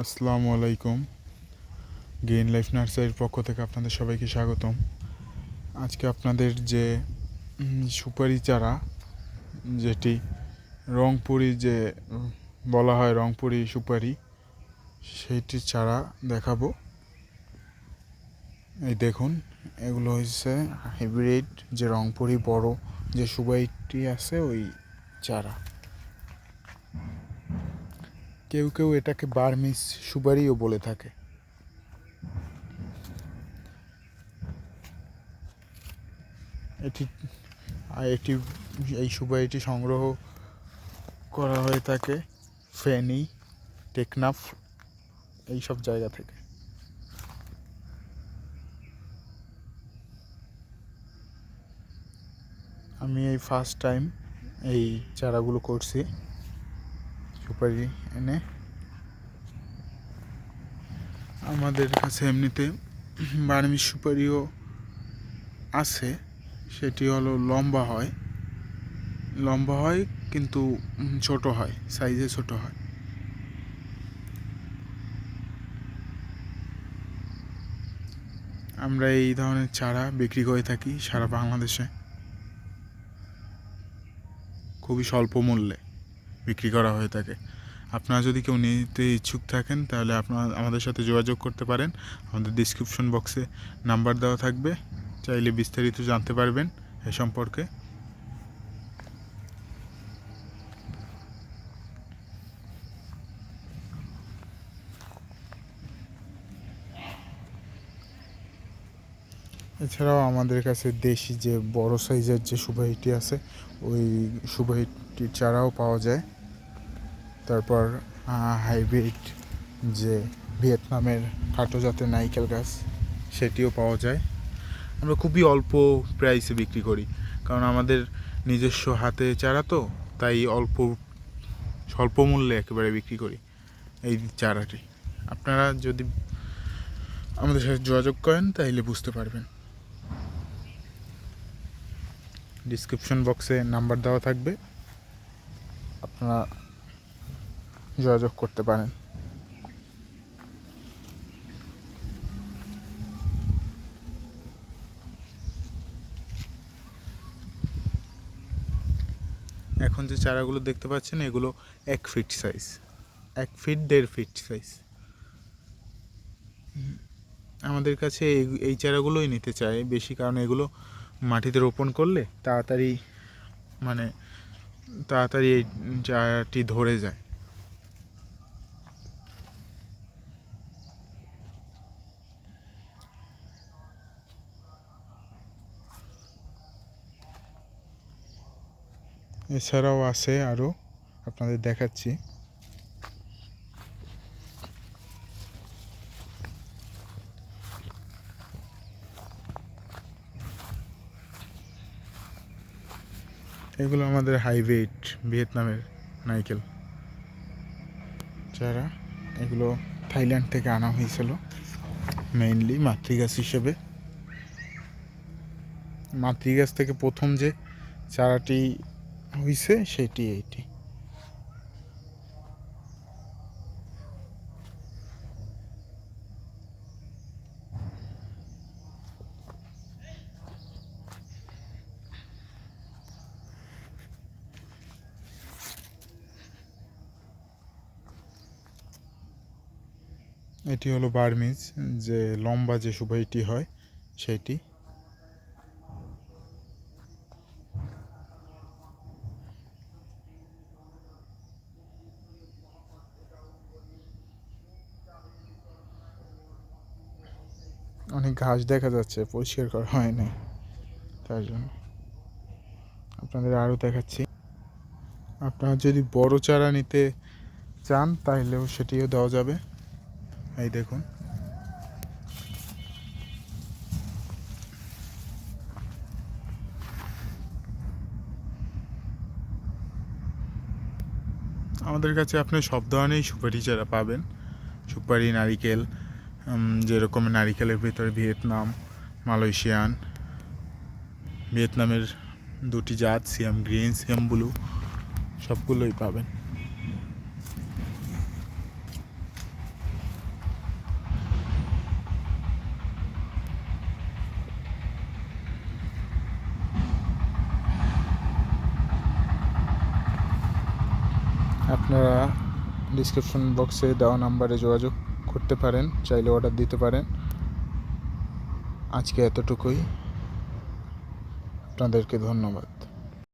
আসসালামু আলাইকুম। Green life নার্সারির পক্ষ থেকে আপনাদের সবাইকে স্বাগতম। আজকে আপনাদের যে সুপারি চারা, যেটি রংপুরি যে বলা হয় রংপুরি সুপারি, সেইটির চারা দেখাবো। এই দেখুন, এগুলো হচ্ছে হাইব্রিড যে রংপুরি বড় যে সুপারিটি আছে, ওই চারা। কেউ কেউ এটাকে বার্মিজ সুপারিও বলে থাকে। এটি এই সুপারিটি সংগ্রহ করা হয়ে থাকে ফেনী, টেকনাফ এইসব জায়গা থেকে। আমি এই ফার্স্ট টাইম এই চারাগুলো করছি সুপারি এনে। আমাদের কাছে এমনিতে বার্মিজ সুপারিও আছে, সেটি হলো লম্বা হয় কিন্তু ছোট হয়, সাইজে ছোট হয়। আমরা এই ধরনের চারা বিক্রি করে থাকি সারা বাংলাদেশে, খুবই স্বল্প মূল্যে বিক্রি করা হয়ে থাকে। আপনারা যদি কেউ নিতে ইচ্ছুক থাকেন তাহলে আপনারা আমাদের সাথে যোগাযোগ করতে পারেন। আমাদের ডিসক্রিপশন বক্সে নাম্বার দেওয়া থাকবে, চাইলে বিস্তারিত জানতে পারবেন এ সম্পর্কে। এছাড়াও আমাদের কাছে দেশি যে বড় সাইজের যে সুপারিটি আছে, ওই সুপারিটির চারাও পাওয়া যায়। তারপর হাইব্রিড যে ভিয়েতনামের খাটো জাতের নারকেল গাছ, সেটিও পাওয়া যায়। আমরা খুবই অল্প প্রাইসে বিক্রি করি, কারণ আমাদের নিজস্ব হাতে চারা তো, তাই স্বল্প মূল্যে একেবারে বিক্রি করি এই চারাটি। আপনারা যদি আমাদের সাথে যোগাযোগ করেন তাহলে বুঝতে পারবেন। ডিসক্রিপশন বক্সে নাম্বার দেওয়া থাকবে, আপনারা যোগাযোগ করতে পারেন। এখন যে চারাগুলো দেখতে পাচ্ছেন, এগুলো 1 feet size, 1 feet 1.5 feet size. আমাদের কাছে এই চারাগুলোই নিতে চাই বেশি, কারণ এগুলো মাটিতে রোপণ করলে তাড়াতাড়ি এই চারাটি ধরে যায়। এছাড়াও আছে আরও, আপনাদের দেখাচ্ছি। এগুলো আমাদের হাইব্রিড ভিয়েতনামের নারকেল চারা। এগুলো থাইল্যান্ড থেকে আনা হয়েছিল মেইনলি মাতৃগাছ হিসেবে। মাতৃগাছ থেকে প্রথম যে চারাটি হয়েছে সেটি এইটি। এটি হলো বার্মিজ যে লম্বা যে সুপারিটি হয় সেইটি। অনেক ঘাস দেখা যাচ্ছে, পরিষ্কার করা হয় নাই, তার জন্য আপনাদের আরও দেখাচ্ছি। আপনারা যদি বড় চারা নিতে চান তাহলেও সেটিও দেওয়া যাবে। এই দেখুন, আমাদের কাছে আপনি সব ধরনেরই সুপারি চারা পাবেন। সুপারি, নারিকেল, যেরকম নারিকেলের ভিতরে ভিয়েতনাম, মালয়েশিয়ান, ভিয়েতনামের 2টি জাত, সিয়াম গ্রিন, সিয়াম ব্লু, সবগুলোই পাবেন। আপনারা ডিসক্রিপশন বক্সে দেওয়া নাম্বারে যোগাযোগ করতে পারেন, চাইলে অর্ডার দিতে পারেন। আজকে এতটুকুই, আপনাদেরকে ধন্যবাদ।